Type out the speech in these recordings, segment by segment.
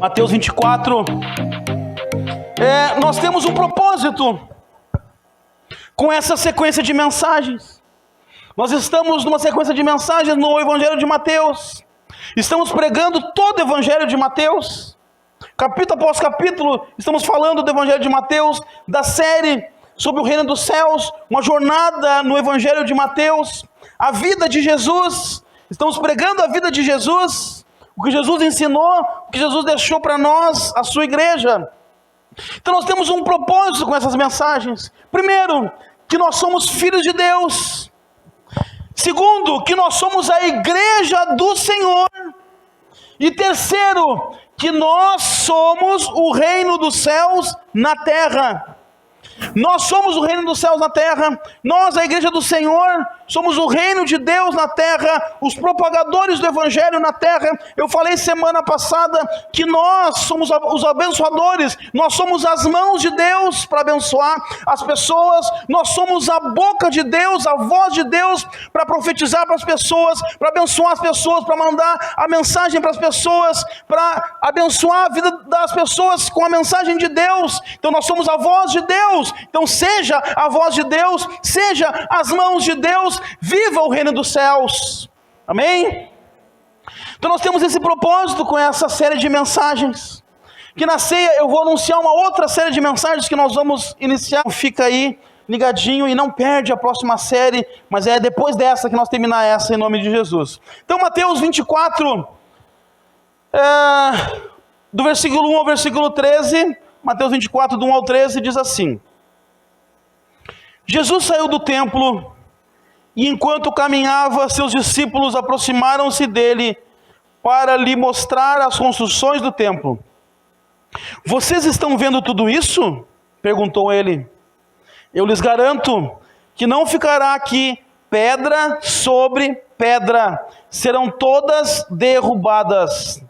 Mateus 24. Nós temos um propósito com essa sequência de mensagens. Nós estamos numa sequência de mensagens no Evangelho de Mateus. Estamos pregando todo o Evangelho de Mateus. Capítulo após capítulo, estamos falando do Evangelho de Mateus, da série sobre o reino dos céus, uma jornada no Evangelho de Mateus, a vida de Jesus. Estamos pregando a vida de Jesus, o que Jesus ensinou, o que Jesus deixou para nós, a sua igreja. Então nós temos um propósito com essas mensagens. Primeiro, que nós somos filhos de Deus. Segundo, que nós somos a igreja do Senhor. E terceiro, que nós somos o reino dos céus na terra. Nós somos o reino dos céus na terra. Nós, a igreja do Senhor, somos o reino de Deus na terra, os propagadores do Evangelho na terra. Eu falei semana passada que nós somos os abençoadores. Nós somos as mãos de Deus para abençoar as pessoas. Nós somos a boca de Deus, a voz de Deus para profetizar para as pessoas, para abençoar as pessoas, para mandar a mensagem para as pessoas, para abençoar a vida das pessoas com a mensagem de Deus. Então nós somos a voz de Deus. Então seja a voz de Deus, seja as mãos de Deus, viva o reino dos céus, amém? Então nós temos esse propósito com essa série de mensagens, que na ceia eu vou anunciar uma outra série de mensagens que nós vamos iniciar. Fica aí ligadinho e não perde a próxima série, mas é depois dessa que nós terminar essa, em nome de Jesus. Então Mateus 24, do versículo 1 ao versículo 13, Mateus 24, do 1 ao 13, diz assim: Jesus saiu do templo e enquanto caminhava, seus discípulos aproximaram-se dele para lhe mostrar as construções do templo. Vocês estão vendo tudo isso? Perguntou ele. Eu lhes garanto que não ficará aqui pedra sobre pedra, serão todas derrubadas.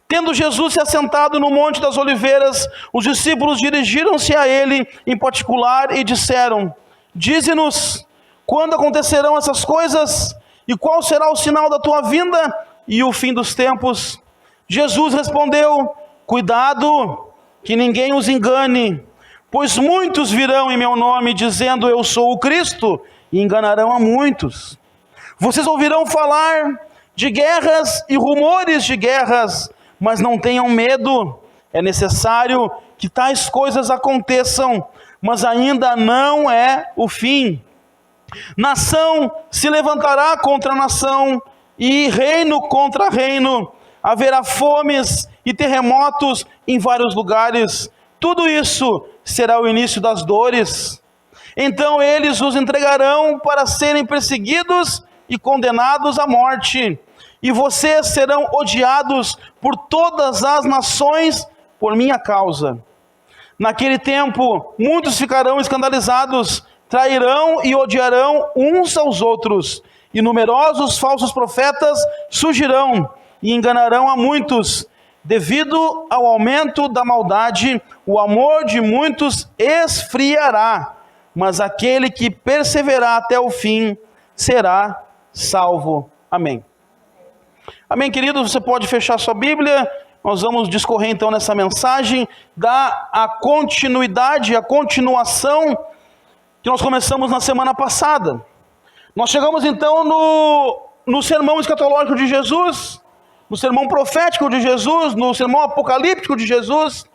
Tendo Jesus se assentado no Monte das Oliveiras, os discípulos dirigiram-se a ele em particular e disseram: dize-nos, quando acontecerão essas coisas? E qual será o sinal da tua vinda e o fim dos tempos? Jesus respondeu: cuidado, que ninguém os engane, pois muitos virão em meu nome, dizendo eu sou o Cristo, e enganarão a muitos. Vocês ouvirão falar de guerras e rumores de guerras, mas não tenham medo. É necessário que tais coisas aconteçam, mas ainda não é o fim. Nação se levantará contra nação, e reino contra reino. Haverá fomes e terremotos em vários lugares. Tudo isso será o início das dores. Então eles os entregarão para serem perseguidos e condenados à morte. E vocês serão odiados por todas as nações por minha causa. Naquele tempo, muitos ficarão escandalizados, trairão e odiarão uns aos outros, e numerosos falsos profetas surgirão e enganarão a muitos. Devido ao aumento da maldade, o amor de muitos esfriará, mas aquele que perseverar até o fim será salvo. Amém. Amém, queridos? Você pode fechar sua Bíblia. Nós vamos discorrer então nessa mensagem, dar a continuidade, a continuação que nós começamos na semana passada. Nós chegamos então no sermão escatológico de Jesus, no sermão profético de Jesus, no sermão apocalíptico de Jesus,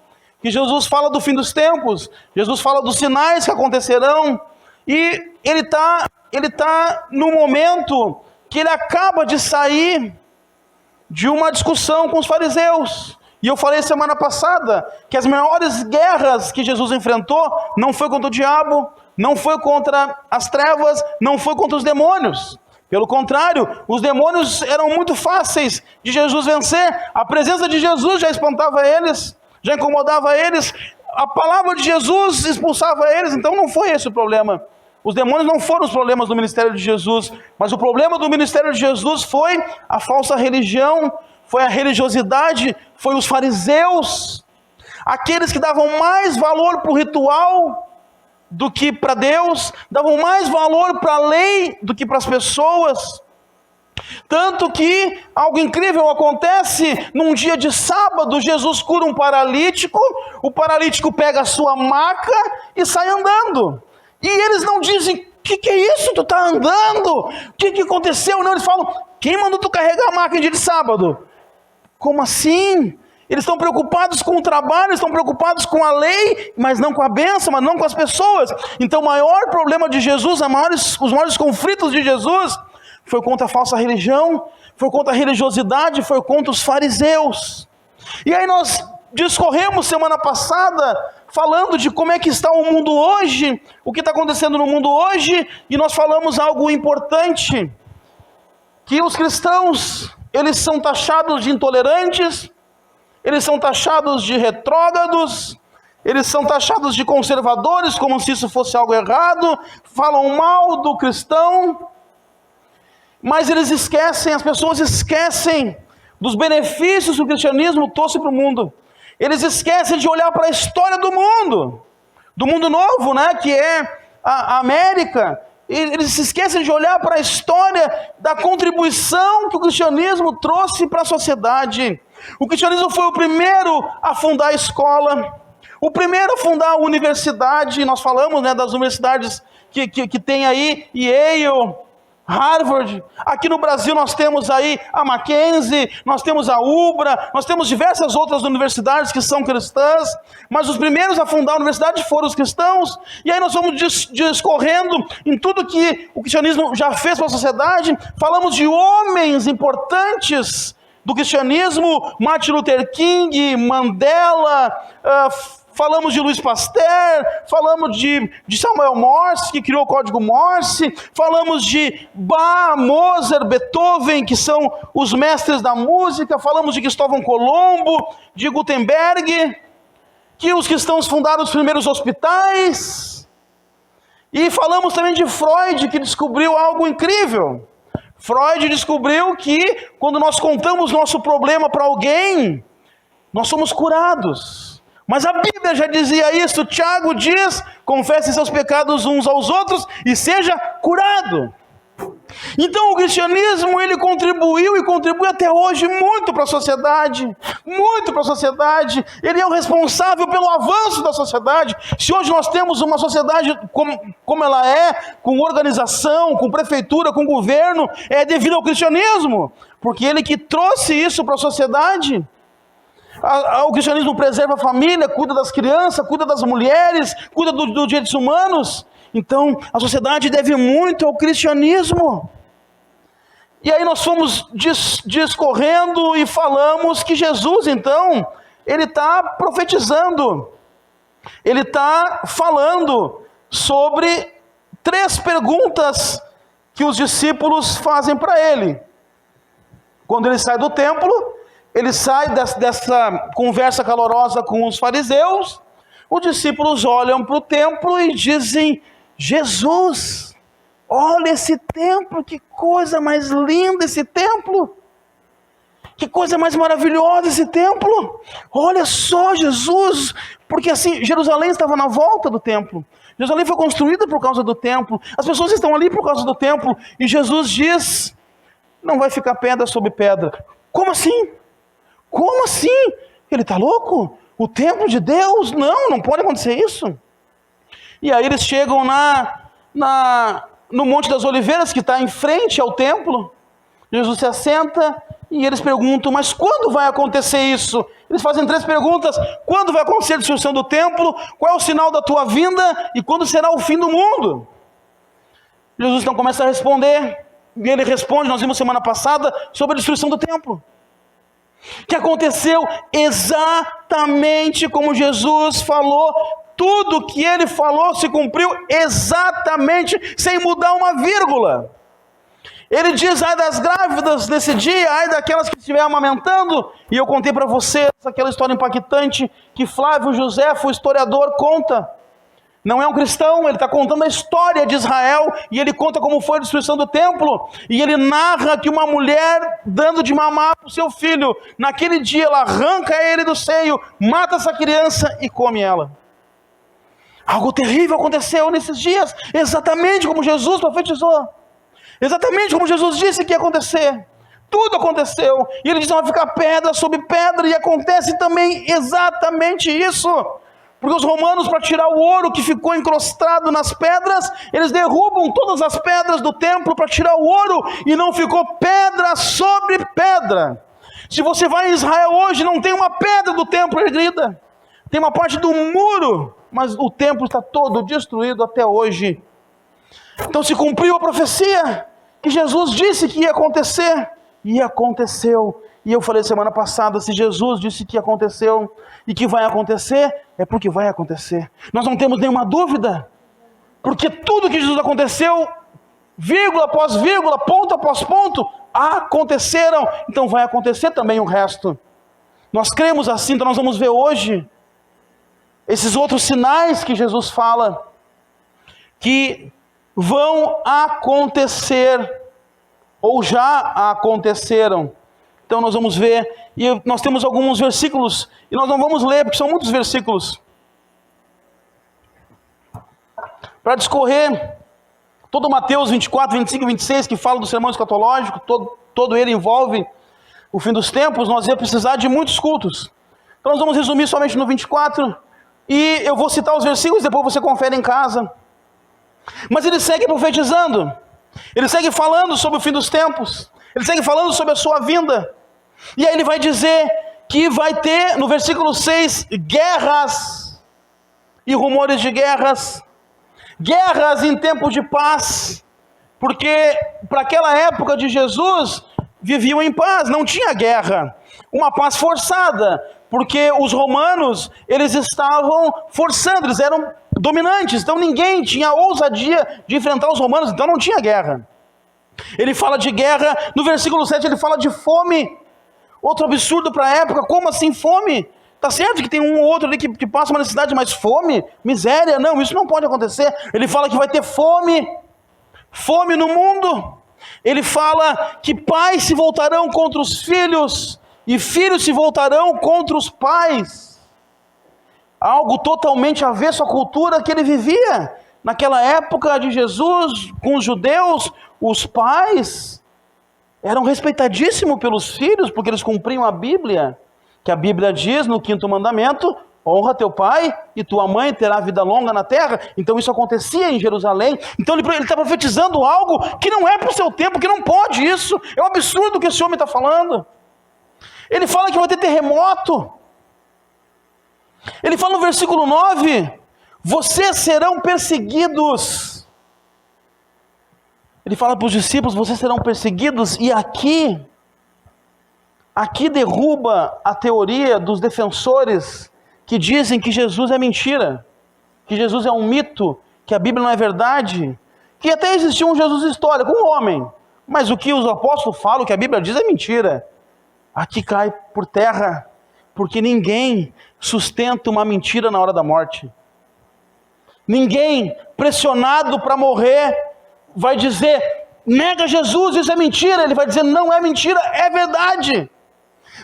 que Jesus fala do fim dos tempos, Jesus fala dos sinais que acontecerão, e ele tá no momento que ele acaba de sair de uma discussão com os fariseus. E eu falei semana passada que as maiores guerras que Jesus enfrentou não foi contra o diabo, não foi contra as trevas, não foi contra os demônios. Pelo contrário, os demônios eram muito fáceis de Jesus vencer. A presença de Jesus já espantava eles, já incomodava eles. A palavra de Jesus expulsava eles. Então não foi esse o problema. Os demônios não foram os problemas do ministério de Jesus, mas o problema do ministério de Jesus foi a falsa religião, foi a religiosidade, foi os fariseus, aqueles que davam mais valor para o ritual do que para Deus, davam mais valor para a lei do que para as pessoas. Tanto que algo incrível acontece num dia de sábado. Jesus cura um paralítico, o paralítico pega a sua maca e sai andando. E eles não dizem: o que é isso? Tu está andando? O que aconteceu? Não, eles falam: quem mandou tu carregar a maca em dia de sábado? Como assim? Eles estão preocupados com o trabalho, estão preocupados com a lei, mas não com a bênção, mas não com as pessoas. Então o maior problema de Jesus, os maiores conflitos de Jesus, foi contra a falsa religião, foi contra a religiosidade, foi contra os fariseus. E aí nós discorremos semana passada, falando de como é que está o mundo hoje, o que está acontecendo no mundo hoje, e nós falamos algo importante, que os cristãos, eles são taxados de intolerantes, eles são taxados de retrógrados, eles são taxados de conservadores, como se isso fosse algo errado, falam mal do cristão, mas eles esquecem, as pessoas esquecem dos benefícios que o cristianismo trouxe para o mundo. Eles esquecem de olhar para a história do mundo novo, né, que é a América. Eles se esquecem de olhar para a história da contribuição que o cristianismo trouxe para a sociedade. O cristianismo foi o primeiro a fundar a escola, o primeiro a fundar a universidade. Nós falamos, né, das universidades que tem aí, Yale, Harvard. Aqui no Brasil nós temos aí a Mackenzie, nós temos a UBRA, nós temos diversas outras universidades que são cristãs, mas os primeiros a fundar a universidade foram os cristãos. E aí nós vamos discorrendo em tudo que o cristianismo já fez para a sociedade. Falamos de homens importantes do cristianismo: Martin Luther King, Mandela, falamos de Louis Pasteur, falamos de Samuel Morse, que criou o código Morse, falamos de Bach, Mozart, Beethoven, que são os mestres da música, falamos de Cristóvão Colombo, de Gutenberg, que os cristãos fundaram os primeiros hospitais, e falamos também de Freud, que descobriu algo incrível. Freud descobriu que quando nós contamos nosso problema para alguém, nós somos curados. Mas a Bíblia já dizia isso. Tiago diz: confesse seus pecados uns aos outros e seja curado. Então o cristianismo, ele contribuiu e contribui até hoje muito para a sociedade, muito para a sociedade. Ele é o responsável pelo avanço da sociedade. Se hoje nós temos uma sociedade como ela é, com organização, com prefeitura, com governo, é devido ao cristianismo, porque ele que trouxe isso para a sociedade. O cristianismo preserva a família, cuida das crianças, cuida das mulheres, cuida dos direitos humanos. Então a sociedade deve muito ao cristianismo. E aí nós fomos discorrendo e falamos que Jesus, então, ele está profetizando, ele está falando sobre 3 perguntas que os discípulos fazem para ele. Quando ele sai do templo, ele sai dessa conversa calorosa com os fariseus, os discípulos olham para o templo e dizem: Jesus, olha esse templo, que coisa mais linda esse templo, que coisa mais maravilhosa esse templo, olha só, Jesus, porque assim, Jerusalém estava na volta do templo, Jerusalém foi construída por causa do templo, as pessoas estão ali por causa do templo, e Jesus diz: não vai ficar pedra sobre pedra. Como assim? Como assim? Ele está louco? O templo de Deus? Não pode acontecer isso. E aí eles chegam no Monte das Oliveiras, que está em frente ao templo. Jesus se assenta e eles perguntam: mas quando vai acontecer isso? Eles fazem 3 perguntas: quando vai acontecer a destruição do templo? Qual é o sinal da tua vinda? E quando será o fim do mundo? Jesus então começa a responder, e ele responde, nós vimos semana passada, sobre a destruição do templo, que aconteceu exatamente como Jesus falou. Tudo que ele falou se cumpriu exatamente, sem mudar uma vírgula. Ele diz: ai das grávidas nesse dia, ai daquelas que estiverem amamentando. E eu contei para vocês aquela história impactante que Flávio Josefo, o historiador, conta. Não é um cristão, ele está contando a história de Israel, e ele conta como foi a destruição do templo, e ele narra que uma mulher dando de mamar para o seu filho, naquele dia ela arranca ele do seio, mata essa criança e come ela. Algo terrível aconteceu nesses dias, exatamente como Jesus profetizou. Exatamente como Jesus disse que ia acontecer. Tudo aconteceu. E ele diz: vai ficar pedra sobre pedra. E acontece também exatamente isso. Porque os romanos, para tirar o ouro que ficou encrostado nas pedras, eles derrubam todas as pedras do templo para tirar o ouro. E não ficou pedra sobre pedra. Se você vai em Israel hoje, não tem uma pedra do templo erguida. Tem uma parte do muro, mas o templo está todo destruído até hoje. Então se cumpriu a profecia que Jesus disse que ia acontecer. E aconteceu. E eu falei semana passada, se Jesus disse que aconteceu e que vai acontecer, é porque vai acontecer. Nós não temos nenhuma dúvida. Porque tudo que Jesus aconteceu, vírgula após vírgula, ponto após ponto, aconteceram. Então vai acontecer também o resto. Nós cremos assim, então nós vamos ver hoje esses outros sinais que Jesus fala, que vão acontecer, ou já aconteceram. Então nós vamos ver, e nós temos alguns versículos, e nós não vamos ler, porque são muitos versículos, para discorrer todo Mateus 24, 25 e 26, que fala do sermão escatológico, todo ele envolve o fim dos tempos. Nós vamos precisar de muitos cultos. Então nós vamos resumir somente no 24, e eu vou citar os versículos, depois você confere em casa. Mas ele segue profetizando, ele segue falando sobre o fim dos tempos, ele segue falando sobre a sua vinda. E aí ele vai dizer que vai ter, no versículo 6, guerras e rumores de guerras. Guerras em tempo de paz, porque para aquela época de Jesus, viviam em paz, não tinha guerra. Uma paz forçada, porque os romanos, eles estavam forçando, eles eram dominantes, então ninguém tinha ousadia de enfrentar os romanos, então não tinha guerra. Ele fala de guerra, no versículo 7 ele fala de fome, outro absurdo para a época. Como assim fome? Está certo que tem um ou outro ali que passa uma necessidade, mas fome, miséria, não, isso não pode acontecer. Ele fala que vai ter fome no mundo. Ele fala que pais se voltarão contra os filhos, e filhos se voltarão contra os pais. Algo totalmente avesso à cultura que ele vivia. Naquela época de Jesus, com os judeus, os pais eram respeitadíssimos pelos filhos, porque eles cumpriam a Bíblia, que a Bíblia diz no 5º mandamento: honra teu pai e tua mãe, terá vida longa na terra. Então isso acontecia em Jerusalém. Então ele está profetizando algo que não é para o seu tempo, que não pode isso. É um absurdo que esse homem está falando. Ele fala que vai ter terremoto. Ele fala no versículo 9: vocês serão perseguidos. Ele fala para os discípulos: vocês serão perseguidos. E aqui derruba a teoria dos defensores que dizem que Jesus é mentira, que Jesus é um mito, que a Bíblia não é verdade, que até existiu um Jesus histórico, um homem, mas o que os apóstolos falam, o que a Bíblia diz, é mentira. Aqui cai por terra, porque ninguém sustenta uma mentira na hora da morte. Ninguém pressionado para morrer vai dizer: nega Jesus, isso é mentira. Ele vai dizer: não é mentira, é verdade.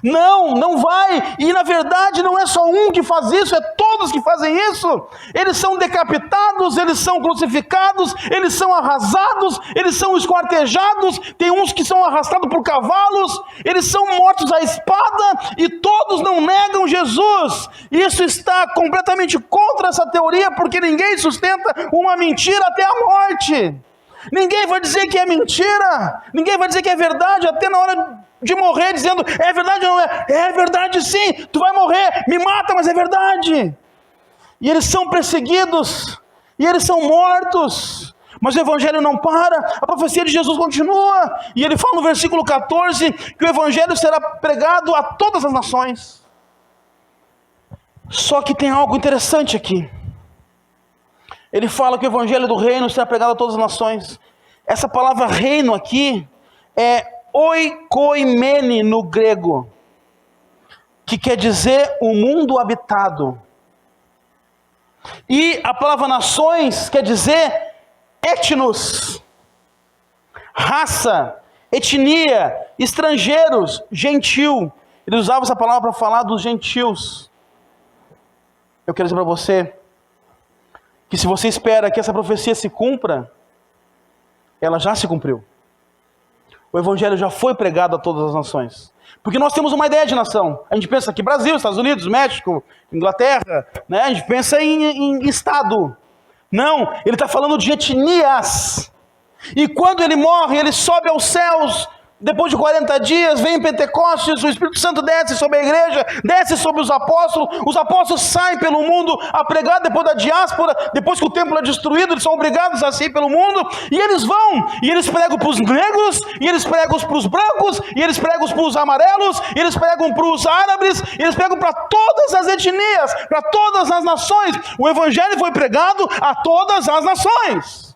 Não vai. E na verdade não é só um que faz isso, é todos que fazem isso. Eles são decapitados, eles são crucificados, eles são arrasados, eles são esquartejados. Tem uns que são arrastados por cavalos, eles são mortos à espada, e todos não negam Jesus. Isso está completamente contra essa teoria, porque ninguém sustenta uma mentira até a morte. Ninguém vai dizer que é mentira, ninguém vai dizer que é verdade até na hora de morrer, dizendo: é verdade ou não é? É verdade sim, tu vai morrer, me mata, mas é verdade. E eles são perseguidos, e eles são mortos, mas o evangelho não para, a profecia de Jesus continua. E ele fala no versículo 14, que o evangelho será pregado a todas as nações. Só que tem algo interessante aqui. Ele fala que o evangelho do reino será pregado a todas as nações. Essa palavra reino aqui é oikoimene no grego, que quer dizer o mundo habitado. E a palavra nações quer dizer etnos, raça, etnia, estrangeiros, gentil. Ele usava essa palavra para falar dos gentios. Eu quero dizer para você que se você espera que essa profecia se cumpra, ela já se cumpriu. O evangelho já foi pregado a todas as nações. Porque nós temos uma ideia de nação. A gente pensa aqui Brasil, Estados Unidos, México, Inglaterra, né? A gente pensa em estado. Não, ele está falando de etnias. E quando ele morre, ele sobe aos céus. Depois de 40 dias, vem Pentecostes, o Espírito Santo desce sobre a igreja, desce sobre os apóstolos saem pelo mundo a pregar depois da diáspora, depois que o templo é destruído, eles são obrigados a sair pelo mundo, e eles vão, e eles pregam para os negros, e eles pregam para os brancos, e eles pregam para os amarelos, e eles pregam para os árabes, e eles pregam para todas as etnias, para todas as nações. O evangelho foi pregado a todas as nações.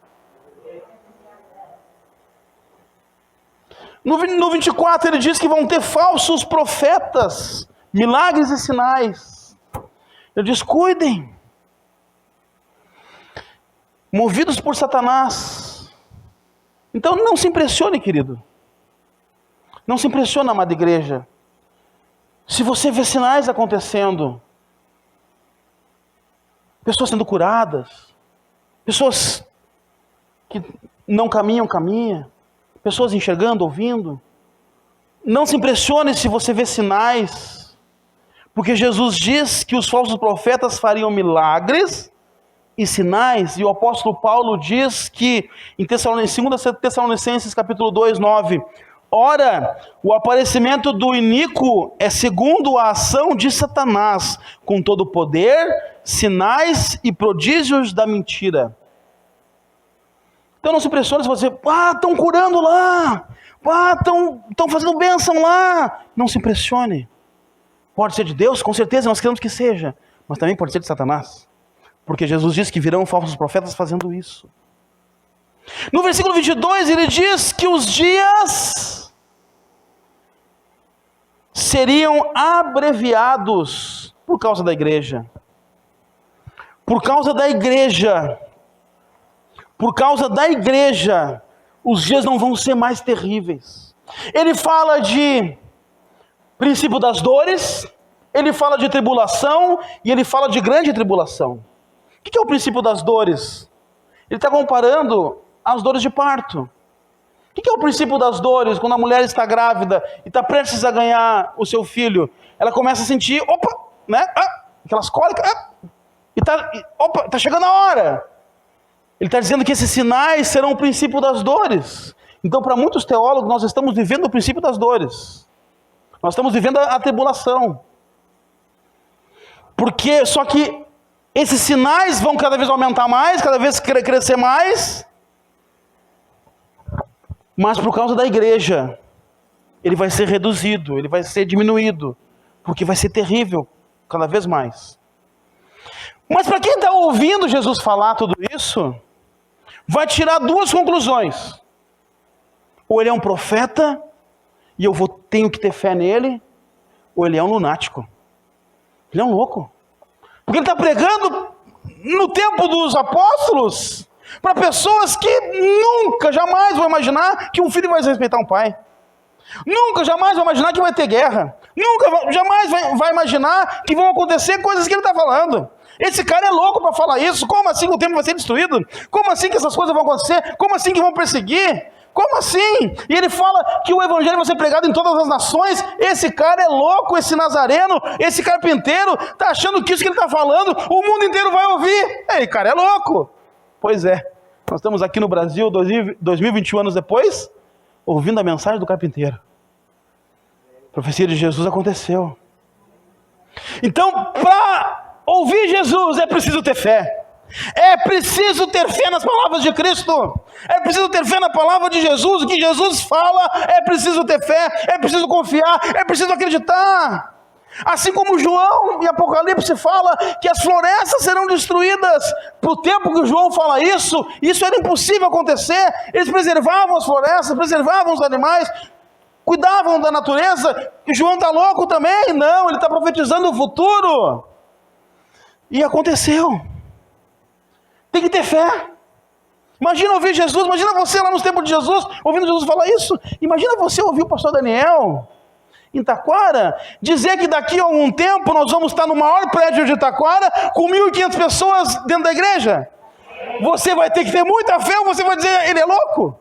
No 24 ele diz que vão ter falsos profetas, milagres e sinais. Ele diz, cuidem. Movidos por Satanás. Então não se impressione, querido. Não se impressione, amada igreja. Se você vê sinais acontecendo, pessoas sendo curadas, pessoas que não caminham, pessoas enxergando, ouvindo. Não se impressione se você vê sinais, porque Jesus diz que os falsos profetas fariam milagres e sinais, e o apóstolo Paulo diz que em 2 Tessalonicenses capítulo 2, 9, ora, o aparecimento do iníquo é segundo a ação de Satanás, com todo o poder, sinais e prodígios da mentira. Então não se impressione se você, estão curando lá, estão fazendo bênção lá. Não se impressione. Pode ser de Deus, com certeza, nós queremos que seja, mas também pode ser de Satanás. Porque Jesus diz que virão falsos profetas fazendo isso. No versículo 22 ele diz que os dias seriam abreviados por causa da igreja. Por causa da igreja. Por causa da igreja, os dias não vão ser mais terríveis. Ele fala de princípio das dores, ele fala de tribulação e ele fala de grande tribulação. O que é o princípio das dores? Ele está comparando as dores de parto. O que é o princípio das dores? Quando a mulher está grávida e está prestes a ganhar o seu filho, ela começa a sentir, aquelas cólicas, e está chegando a hora. Ele está dizendo que esses sinais serão o princípio das dores. Então, para muitos teólogos, nós estamos vivendo o princípio das dores. Nós estamos vivendo a tribulação. Só que esses sinais vão cada vez aumentar mais, cada vez crescer mais. Mas por causa da igreja, ele vai ser reduzido, ele vai ser diminuído. Porque vai ser terrível cada vez mais. Mas para quem está ouvindo Jesus falar tudo isso, vai tirar duas conclusões. Ou ele é um profeta, e eu tenho que ter fé nele, ou ele é um lunático. Ele é um louco. Porque ele está pregando no tempo dos apóstolos, para pessoas que nunca, jamais vão imaginar que um filho vai respeitar um pai. Nunca, jamais vai imaginar que vai ter guerra. Nunca, jamais vai imaginar que vão acontecer coisas que ele está falando. Esse cara é louco para falar isso. Como assim que o templo vai ser destruído? Como assim que essas coisas vão acontecer? Como assim que vão perseguir? Como assim? E ele fala que o evangelho vai ser pregado em todas as nações. Esse cara é louco, esse nazareno, esse carpinteiro, está achando que isso que ele está falando, o mundo inteiro vai ouvir. Ei, cara, é louco. Pois é, nós estamos aqui no Brasil, 2021 anos depois, ouvindo a mensagem do carpinteiro. A profecia de Jesus aconteceu. Então, para ouvir Jesus é preciso ter fé. É preciso ter fé nas palavras de Cristo. É preciso ter fé na palavra de Jesus. O que Jesus fala, é preciso ter fé. É preciso confiar. É preciso acreditar. Assim como João em Apocalipse fala que as florestas serão destruídas. Para o tempo que João fala isso era impossível acontecer. Eles preservavam as florestas, preservavam os animais, cuidavam da natureza. E João está louco também? Não, ele está profetizando o futuro. E aconteceu. Tem que ter fé. Imagina ouvir Jesus, imagina você lá nos tempos de Jesus, ouvindo Jesus falar isso. Imagina você ouvir o pastor Daniel em Taquara, dizer que daqui a algum tempo nós vamos estar no maior prédio de Taquara, com 1.500 pessoas dentro da igreja. Você vai ter que ter muita fé, ou você vai dizer, ele é louco?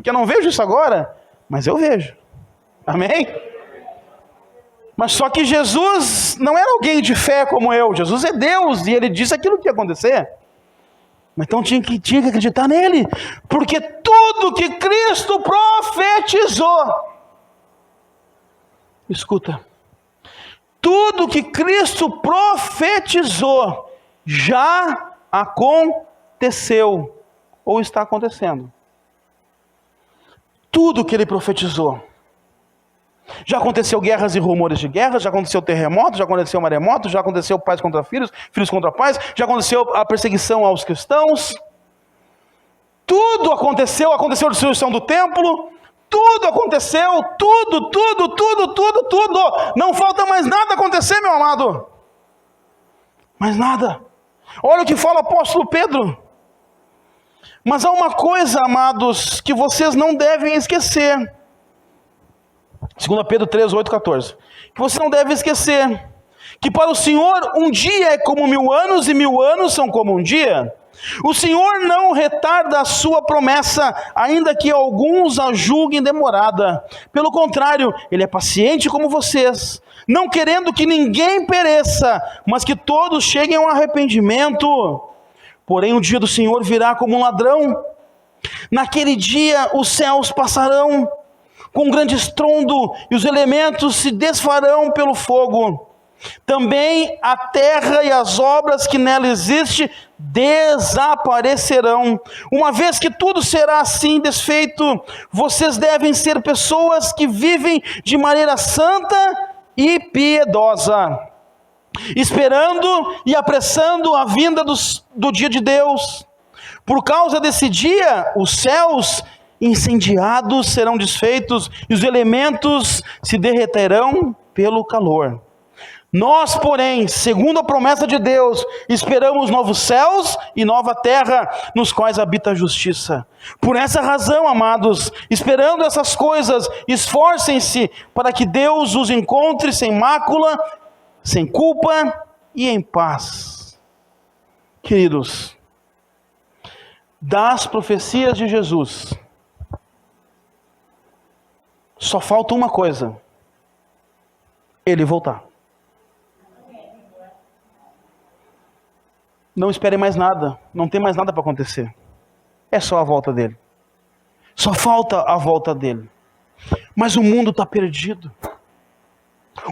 porque eu não vejo isso agora, mas eu vejo. Amém? Mas só que Jesus não era alguém de fé como eu. Jesus é Deus e ele disse aquilo que ia acontecer. Mas então tinha que acreditar nele, porque tudo que Cristo profetizou, escuta, tudo que Cristo profetizou já aconteceu ou está acontecendo. Tudo que ele profetizou. Já aconteceu guerras e rumores de guerra, já aconteceu terremoto, já aconteceu maremoto, já aconteceu pais contra filhos, filhos contra pais, já aconteceu a perseguição aos cristãos. Tudo aconteceu, aconteceu a destruição do templo, tudo aconteceu, tudo. Não falta mais nada acontecer, meu amado. Mais nada. Olha o que fala o apóstolo Pedro. Mas há uma coisa, amados, que vocês não devem esquecer. 2 Pedro 3, 8, 14. Que você não deve esquecer. Que para o Senhor um dia é como 1000 anos e 1000 anos são como um dia. O Senhor não retarda a sua promessa, ainda que alguns a julguem demorada. Pelo contrário, Ele é paciente como vocês, não querendo que ninguém pereça, mas que todos cheguem ao arrependimento. Porém, o dia do Senhor virá como um ladrão. Naquele dia os céus passarão com grande estrondo e os elementos se desfarão pelo fogo. Também a terra e as obras que nela existem desaparecerão. Uma vez que tudo será assim desfeito, vocês devem ser pessoas que vivem de maneira santa e piedosa, esperando e apressando a vinda do dia de Deus. Por causa desse dia, os céus incendiados serão desfeitos e os elementos se derreterão pelo calor. Nós, porém, segundo a promessa de Deus, esperamos novos céus e nova terra, nos quais habita a justiça. Por essa razão, amados, esperando essas coisas, esforcem-se para que Deus os encontre sem mácula, sem culpa e em paz. Queridos, das profecias de Jesus, só falta uma coisa: Ele voltar. Não espere mais nada, não tem mais nada para acontecer. É só a volta dele. Só falta a volta dele. Mas o mundo está perdido.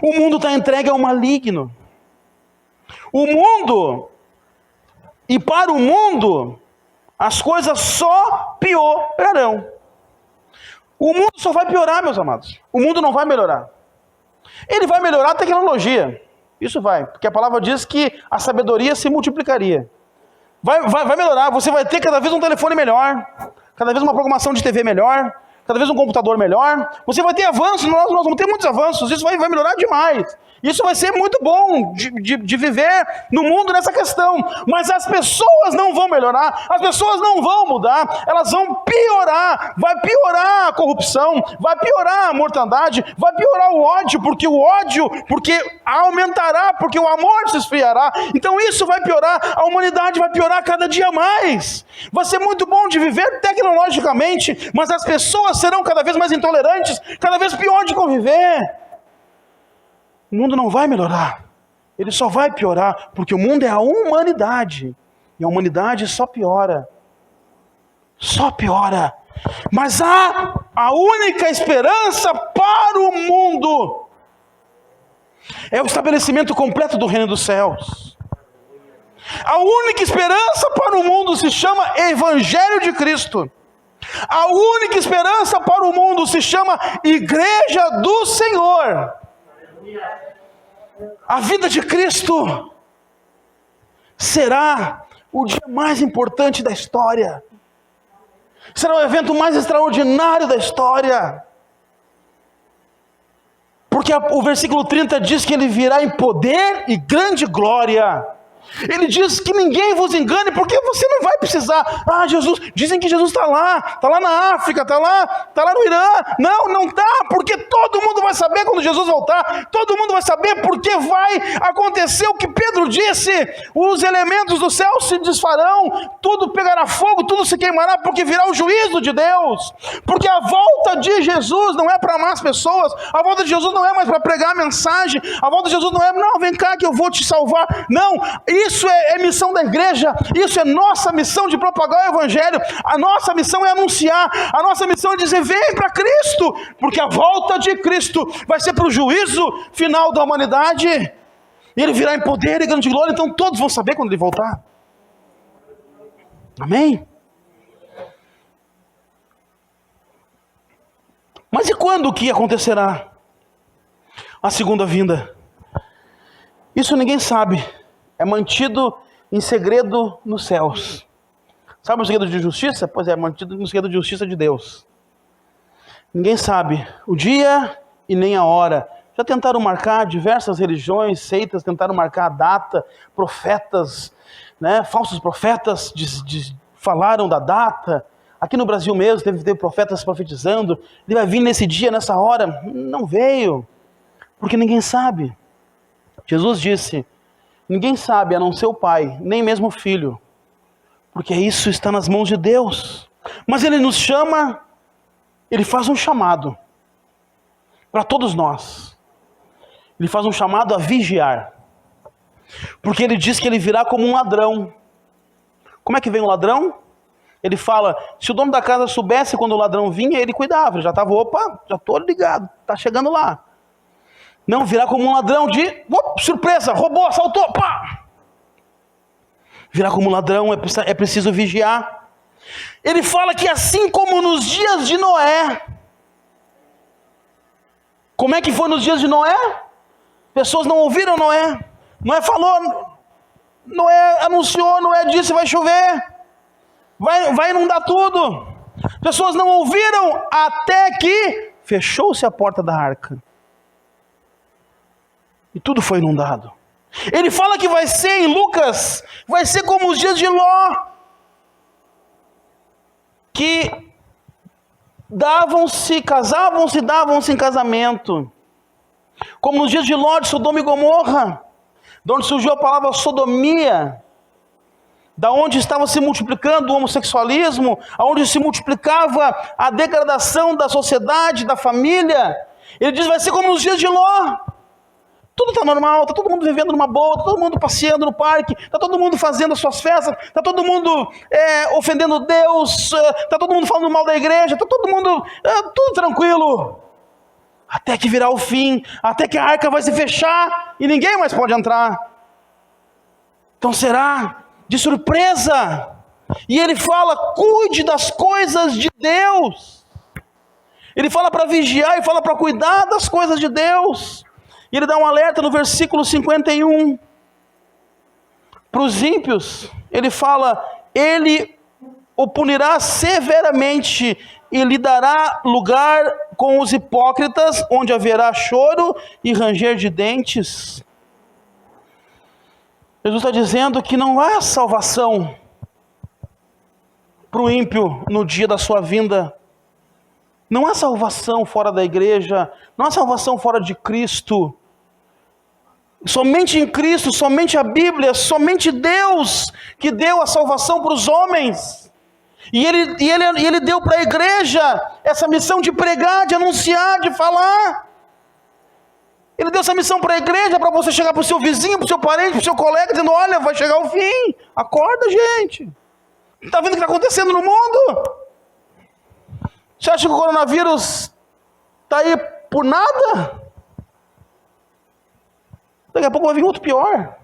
O mundo está entregue ao maligno. O mundo, e para o mundo, as coisas só piorarão. O mundo só vai piorar, meus amados. O mundo não vai melhorar. Ele vai melhorar a tecnologia. Isso vai, porque a palavra diz que a sabedoria se multiplicaria. Vai melhorar, você vai ter cada vez um telefone melhor, cada vez uma programação de TV melhor, cada vez um computador melhor. Você vai ter avanços, nós vamos ter muitos avanços, isso vai melhorar demais. Isso vai ser muito bom de viver no mundo nessa questão. Mas as pessoas não vão melhorar, as pessoas não vão mudar, elas vão piorar. Vai piorar a corrupção, vai piorar a mortandade, vai piorar o ódio, porque aumentará, porque o amor se esfriará. Então isso vai piorar, a humanidade vai piorar cada dia mais. Vai ser muito bom de viver tecnologicamente, mas as pessoas serão cada vez mais intolerantes, cada vez pior de conviver. O mundo não vai melhorar, ele só vai piorar, porque o mundo é a humanidade, e a humanidade só piora. Só piora. Mas há a única esperança para o mundo, é o estabelecimento completo do reino dos céus. A única esperança para o mundo se chama Evangelho de Cristo. A única esperança para o mundo se chama Igreja do Senhor. A vida de Cristo será o dia mais importante da história. Será o evento mais extraordinário da história. Porque o versículo 30 diz que ele virá em poder e grande glória. Ele diz que ninguém vos engane, porque você não vai precisar. Ah, Jesus, dizem que Jesus está lá na África, está lá no Irã. Não está, porque todo mundo vai saber quando Jesus voltar. Todo mundo vai saber porque vai acontecer o que Pedro disse. Os elementos do céu se desfarão, tudo pegará fogo, tudo se queimará, porque virá o juízo de Deus. Porque a volta de Jesus não é para amar as pessoas, a volta de Jesus não é mais para pregar a mensagem, a volta de Jesus não é, não, vem cá que eu vou te salvar. Não, isso é missão da igreja, isso é nossa missão de propagar o evangelho. A nossa missão é anunciar, a nossa missão é dizer, vem para Cristo, porque a volta de Cristo vai ser para o juízo final da humanidade, e Ele virá em poder e grande glória, então todos vão saber quando Ele voltar. Amém? Mas e quando que acontecerá a segunda vinda? Isso ninguém sabe. É mantido em segredo nos céus. Sabe o segredo de justiça? Pois é, mantido no segredo de justiça de Deus. Ninguém sabe o dia e nem a hora. Já tentaram marcar, diversas religiões, seitas, tentaram marcar a data. Profetas, falsos profetas falaram da data. Aqui no Brasil mesmo, teve profetas profetizando. Ele vai vir nesse dia, nessa hora. Não veio, porque ninguém sabe. Jesus disse, ninguém sabe a não ser o Pai, nem mesmo o Filho, porque isso está nas mãos de Deus. Mas Ele nos chama, Ele faz um chamado para todos nós. Ele faz um chamado a vigiar, porque Ele diz que Ele virá como um ladrão. Como é que vem um ladrão? Ele fala, se o dono da casa soubesse quando o ladrão vinha, ele cuidava, ele já estava, já estou ligado, está chegando lá. Não, virá como um ladrão de, surpresa, roubou, assaltou, pá! Virá como um ladrão, é preciso vigiar. Ele fala que assim como nos dias de Noé. Como é que foi nos dias de Noé? Pessoas não ouviram Noé. Noé falou, Noé anunciou, Noé disse, vai chover. Vai inundar tudo. Pessoas não ouviram até que fechou-se a porta da arca. E tudo foi inundado. Ele fala que vai ser, em Lucas, vai ser como os dias de Ló, que casavam-se, davam-se em casamento. Como nos dias de Ló, de Sodoma e Gomorra, de onde surgiu a palavra sodomia, da onde estava se multiplicando o homossexualismo, aonde se multiplicava a degradação da sociedade, da família. Ele diz, vai ser como nos dias de Ló. Tudo está normal, está todo mundo vivendo numa boa, está todo mundo passeando no parque, está todo mundo fazendo as suas festas, está todo mundo ofendendo Deus, está todo mundo falando mal da igreja, está todo mundo, tudo tranquilo. Até que virá o fim, até que a arca vai se fechar e ninguém mais pode entrar. Então será de surpresa. E ele fala, cuide das coisas de Deus. Ele fala para vigiar e fala para cuidar das coisas de Deus. E ele dá um alerta no versículo 51. Para os ímpios, ele fala, ele o punirá severamente e lhe dará lugar com os hipócritas, onde haverá choro e ranger de dentes. Jesus está dizendo que não há salvação para o ímpio no dia da sua vinda. Não há salvação fora da igreja, não há salvação fora de Cristo. Somente em Cristo, somente a Bíblia, somente Deus que deu a salvação para os homens. E ele deu para a igreja essa missão de pregar, de anunciar, de falar. Ele deu essa missão para a igreja, para você chegar para o seu vizinho, para o seu parente, para o seu colega, dizendo, olha, vai chegar o fim. Acorda, gente. Está vendo o que está acontecendo no mundo? Você acha que o coronavírus está aí por nada? Daqui a pouco vai vir outro pior.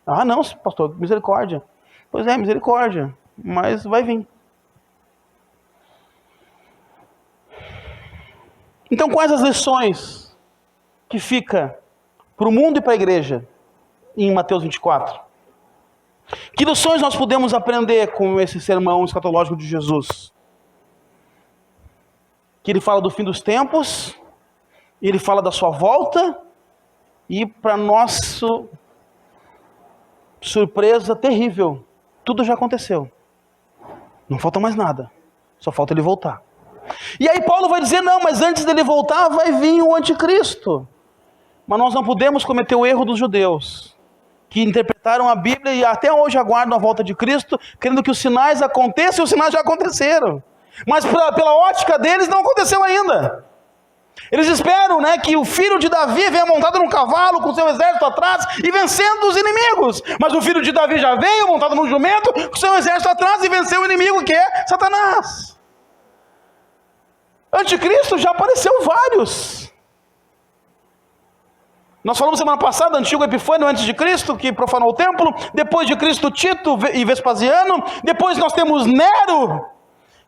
Ah, não, pastor, misericórdia. Pois é, misericórdia, mas vai vir. Então, quais as lições que fica para o mundo e para a igreja em Mateus 24? Que lições nós podemos aprender com esse sermão escatológico de Jesus? Que ele fala do fim dos tempos, ele fala da sua volta, e para nosso surpresa terrível. Tudo já aconteceu. Não falta mais nada. Só falta ele voltar. E aí Paulo vai dizer, não, mas antes dele voltar vai vir o anticristo. Mas nós não podemos cometer o erro dos judeus, que interpretaram a Bíblia e até hoje aguardam a volta de Cristo, querendo que os sinais aconteçam, e os sinais já aconteceram. Mas pela ótica deles não aconteceu ainda. Eles esperam, né, que o filho de Davi venha montado num cavalo com seu exército atrás e vencendo os inimigos. Mas o filho de Davi já veio montado num jumento com seu exército atrás e venceu o inimigo, que é Satanás. Anticristo já apareceu vários. Nós falamos semana passada, Antíoco Epifânio antes de Cristo, que profanou o templo. Depois de Cristo, Tito e Vespasiano. Depois nós temos Nero,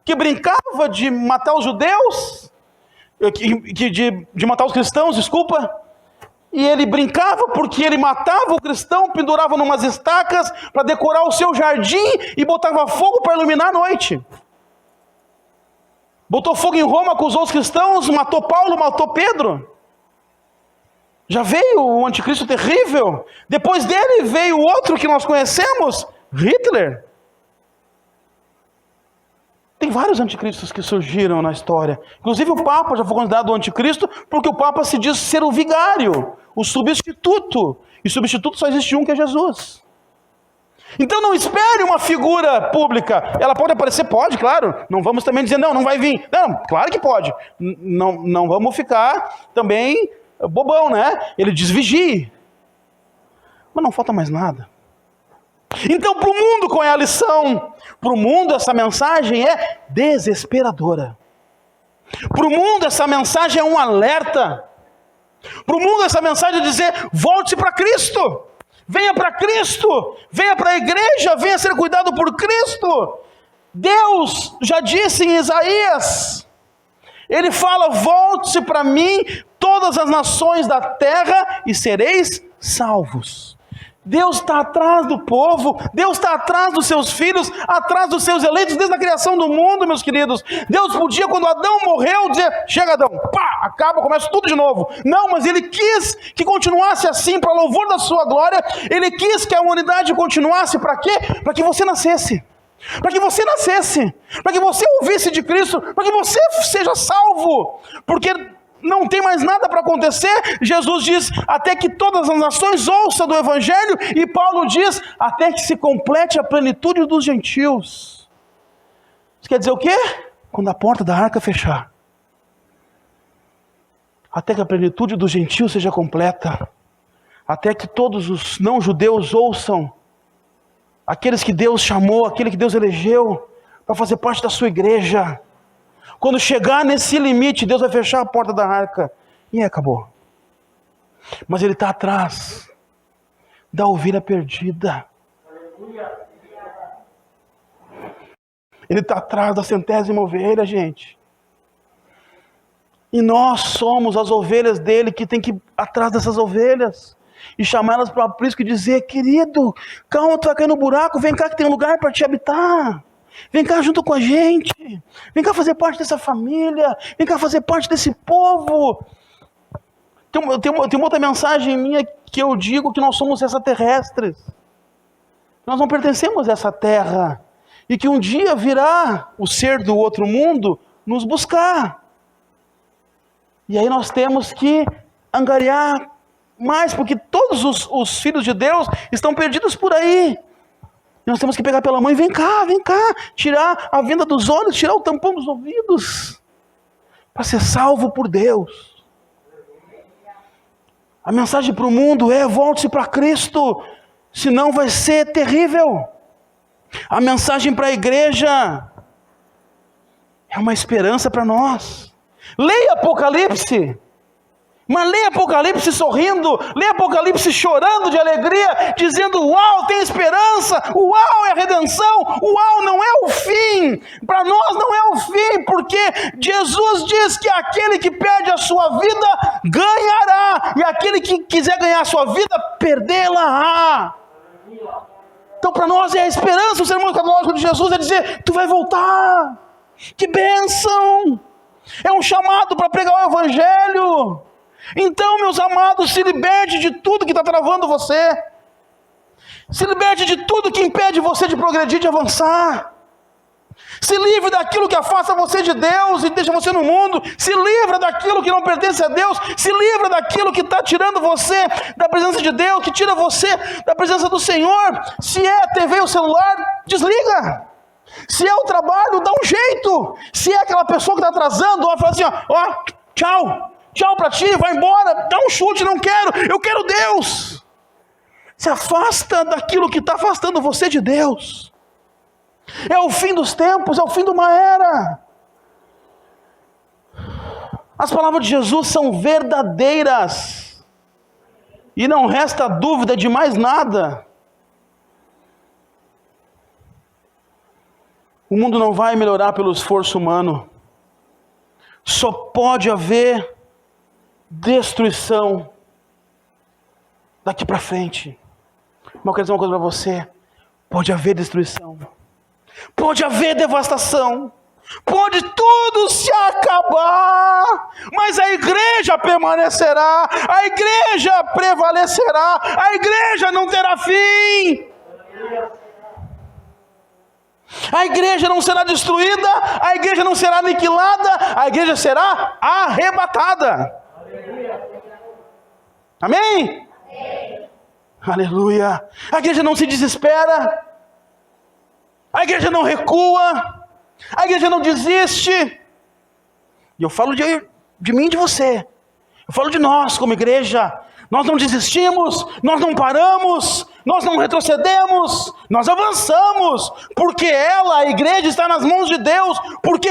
que brincava de matar os judeus, de matar os cristãos, desculpa. E ele brincava porque ele matava o cristão, pendurava numas estacas para decorar o seu jardim e botava fogo para iluminar a noite. Botou fogo em Roma, acusou os cristãos, matou Paulo, matou Pedro. Já veio o anticristo terrível. Depois dele veio o outro que nós conhecemos, Hitler. Tem vários anticristos que surgiram na história. Inclusive o Papa já foi considerado o anticristo, porque o Papa se diz ser o vigário, o substituto. E substituto só existe um, que é Jesus. Então não espere uma figura pública. Ela pode aparecer? Pode, claro. Não vamos também dizer, não vai vir. Não, claro que pode. Não vamos ficar também bobão, né? Ele diz, vigie. Mas não falta mais nada. Então para o mundo, qual é a lição? Para o mundo essa mensagem é desesperadora. Para o mundo essa mensagem é um alerta. Para o mundo essa mensagem é dizer, volte para Cristo. Venha para Cristo. Venha para a igreja. Venha ser cuidado por Cristo. Deus já disse em Isaías. Ele fala, volte-se para mim todas as nações da terra e sereis salvos. Deus está atrás do povo, Deus está atrás dos seus filhos, atrás dos seus eleitos, desde a criação do mundo, meus queridos. Deus podia, quando Adão morreu, dizer, chega Adão, pá, acaba, começa tudo de novo. Não, mas Ele quis que continuasse assim, para louvor da sua glória. Ele quis que a humanidade continuasse, para quê? Para que você nascesse. Para que você nascesse, para que você ouvisse de Cristo, para que você seja salvo, porque não tem mais nada para acontecer. Jesus diz, até que todas as nações ouçam do Evangelho, e Paulo diz, até que se complete a plenitude dos gentios. Isso quer dizer o quê? Quando a porta da arca fechar, até que a plenitude dos gentios seja completa, até que todos os não-judeus ouçam, aqueles que Deus chamou, aquele que Deus elegeu para fazer parte da sua igreja. Quando chegar nesse limite, Deus vai fechar a porta da arca e acabou. Mas Ele está atrás da ovelha perdida. Ele está atrás da 100ª ovelha, gente. E nós somos as ovelhas dele, que tem que ir atrás dessas ovelhas e chamá-las para o aprisco e dizer, querido, calma, tu vai cair no buraco, vem cá que tem um lugar para te habitar. Vem cá junto com a gente. Vem cá fazer parte dessa família. Vem cá fazer parte desse povo. Tem uma outra mensagem minha que eu digo que nós somos extraterrestres. Nós não pertencemos a essa terra. E que um dia virá o ser do outro mundo nos buscar. E aí nós temos que angariar mais, porque todos os filhos de Deus estão perdidos por aí. Nós temos que pegar pela mão e vem cá, tirar a venda dos olhos, tirar o tampão dos ouvidos, para ser salvo por Deus. A mensagem para o mundo é, volte-se para Cristo, senão vai ser terrível. A mensagem para a igreja é uma esperança para nós. Leia Apocalipse. Mas lê Apocalipse sorrindo, lê Apocalipse chorando de alegria, dizendo, uau, tem esperança, uau, é a redenção, uau, não é o fim. Para nós não é o fim, porque Jesus diz que aquele que perde a sua vida, ganhará, e aquele que quiser ganhar a sua vida, perdê-la-á. Então para nós é a esperança. O sermão escatológico de Jesus é dizer, tu vai voltar, que bênção, é um chamado para pregar o Evangelho. Então, meus amados, se liberte de tudo que está travando você. Se liberte de tudo que impede você de progredir, de avançar. Se livre daquilo que afasta você de Deus e deixa você no mundo. Se livra daquilo que não pertence a Deus. Se livra daquilo que está tirando você da presença de Deus, que tira você da presença do Senhor. Se é a TV ou o celular, desliga. Se é o trabalho, dá um jeito. Se é aquela pessoa que está atrasando, fala assim, ó, tchau. Tchau para ti, vai embora, dá um chute, não quero, eu quero Deus. Se afasta daquilo que está afastando você de Deus. É o fim dos tempos, é o fim de uma era. As palavras de Jesus são verdadeiras. E não resta dúvida de mais nada. O mundo não vai melhorar pelo esforço humano. Só pode haver destruição daqui para frente. Mas eu quero dizer uma coisa para você. Pode haver destruição. Pode haver devastação. Pode tudo se acabar. Mas a igreja permanecerá. A igreja prevalecerá. A igreja não terá fim. A igreja não será destruída. A igreja não será aniquilada. A igreja será arrebatada. Amém? Amém. Aleluia. A igreja não se desespera. A igreja não recua. A igreja não desiste. E eu falo de mim e de você. Eu falo de nós como igreja. Nós não desistimos, nós não paramos, nós não retrocedemos, nós avançamos, porque a igreja está nas mãos de Deus, porque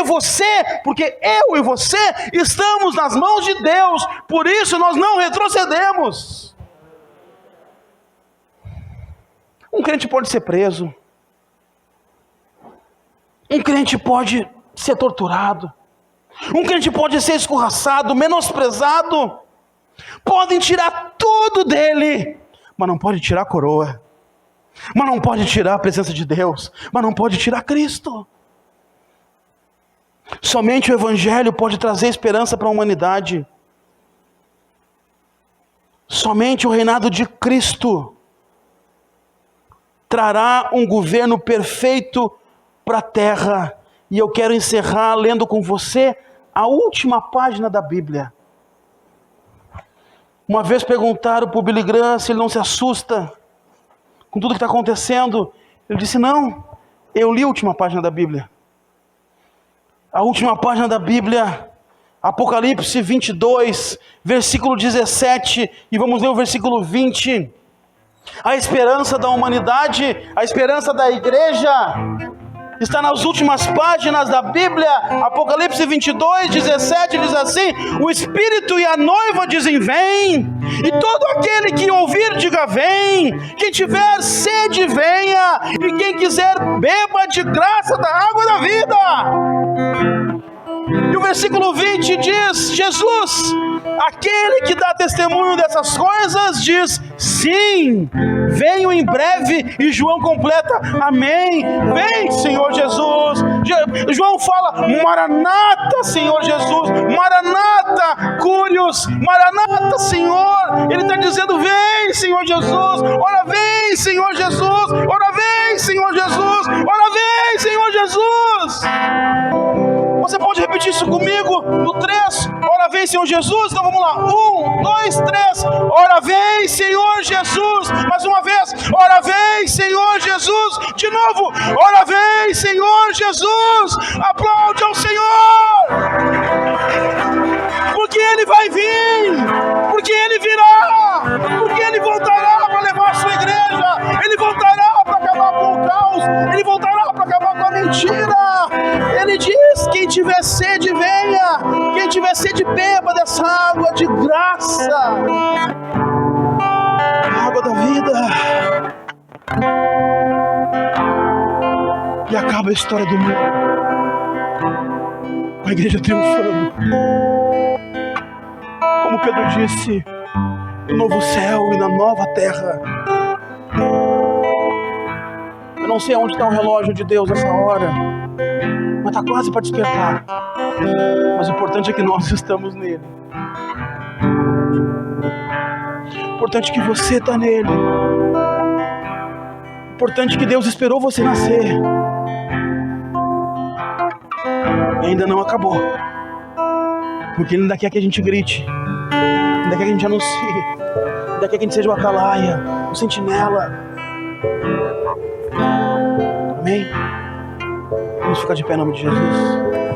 eu e você estamos nas mãos de Deus, por isso nós não retrocedemos. Um crente pode ser preso, um crente pode ser torturado, um crente pode ser escorraçado, menosprezado, podem tirar tudo dele, mas não pode tirar a coroa, mas não pode tirar a presença de Deus, mas não pode tirar Cristo. Somente o Evangelho pode trazer esperança para a humanidade. Somente o reinado de Cristo trará um governo perfeito para a terra. E eu quero encerrar lendo com você a última página da Bíblia. Uma vez perguntaram para o Billy Graham se ele não se assusta com tudo que está acontecendo. Ele disse, não, eu li a última página da Bíblia. A última página da Bíblia, Apocalipse 22, versículo 17, e vamos ler o versículo 20. A esperança da humanidade, a esperança da igreja, está nas últimas páginas da Bíblia. Apocalipse 22, 17 diz assim: o Espírito e a noiva dizem vem, e todo aquele que ouvir diga vem, quem tiver sede venha, e quem quiser beba de graça da água da vida. E o versículo 20 diz, Jesus, aquele que dá testemunho dessas coisas, diz, sim, venho em breve. E João completa, amém, vem Senhor Jesus. João fala, Maranata Senhor Jesus, Maranata Curios, Maranata Senhor. Ele está dizendo, vem Senhor Jesus, ora vem Senhor Jesus, ora vem Senhor Jesus, ora vem Senhor Jesus. Você pode repetir isso comigo no 3, ora vem Senhor Jesus. Então vamos lá, 1, 2, 3, ora vem Senhor Jesus. Mais uma vez, ora vem Senhor Jesus. De novo, ora vem Senhor Jesus. Aplaude ao Senhor, porque Ele vai vir, porque Ele virá, porque Ele voltará para levar a sua igreja, Ele voltará para acabar com o caos, Ele voltará para acabar com a mentira. Ele diz, quem tiver sede venha, quem tiver sede beba dessa água de graça, a água da vida. E acaba a história do mundo, a igreja triunfando, como Pedro disse, no novo céu e na nova terra. Eu não sei onde está o relógio de Deus nessa hora, mas está quase para despertar. Mas o importante é que nós estamos nele. O importante é que você está nele. Importante que Deus esperou você nascer. E ainda não acabou. Porque Ele ainda quer que a gente grite. Ainda quer que a gente anuncie. Ainda quer que a gente seja o atalaia, o sentinela. Amém? Vamos ficar de pé em nome de Jesus.